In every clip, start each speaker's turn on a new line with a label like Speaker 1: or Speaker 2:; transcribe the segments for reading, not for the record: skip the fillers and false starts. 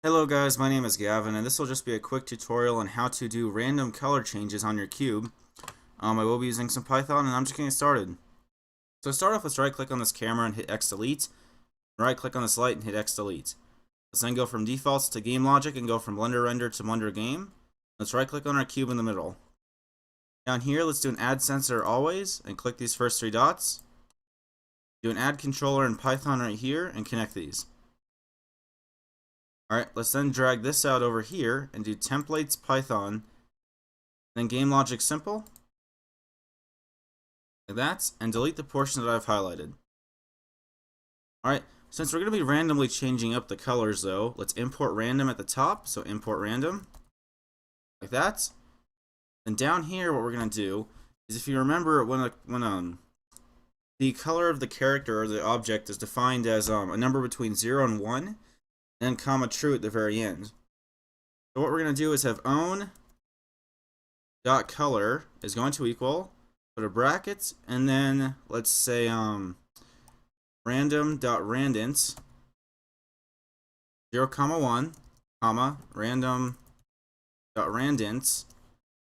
Speaker 1: Hello guys, my name is Gavin, and this will just be a quick tutorial on how to do random color changes on your cube. I will be using some Python, and I'm just getting started. So to start off, let's right click on this camera and hit X delete. Right click on this light and hit X delete. Let's then go from defaults to game logic and go from Blender render to Blender game. Let's right click on our cube in the middle. Down here, let's do an add sensor always and click these first three dots. Do an add controller in Python right here and connect these. Alright, let's then drag this out over here and do templates Python, then game logic simple, like that, and delete the portion that I've highlighted. Alright, since we're going to be randomly changing up the colors though, let's import random at the top, so import random, like that. Then down here what we're going to do is, if you remember when the color of the character or the object is defined as a number between 0 and 1, and comma true at the very end. So what we're going to do is have own.color is going to equal, put a bracket, and then let's say random.randint 0, 1, comma random.randint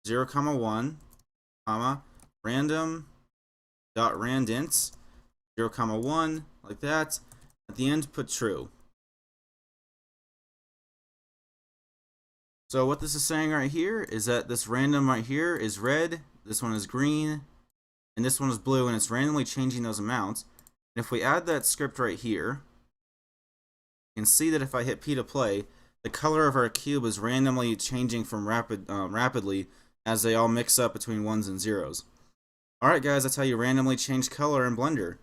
Speaker 1: 0, 1, comma random.randint 0, 1, like that. At the end, put true. So what this is saying right here is that this random right here is red, this one is green, and this one is blue, and it's randomly changing those amounts. And if we add that script right here, you can see that if I hit P to play, the color of our cube is randomly changing from rapidly as they all mix up between ones and zeros. Alright guys, that's how you randomly change color in Blender.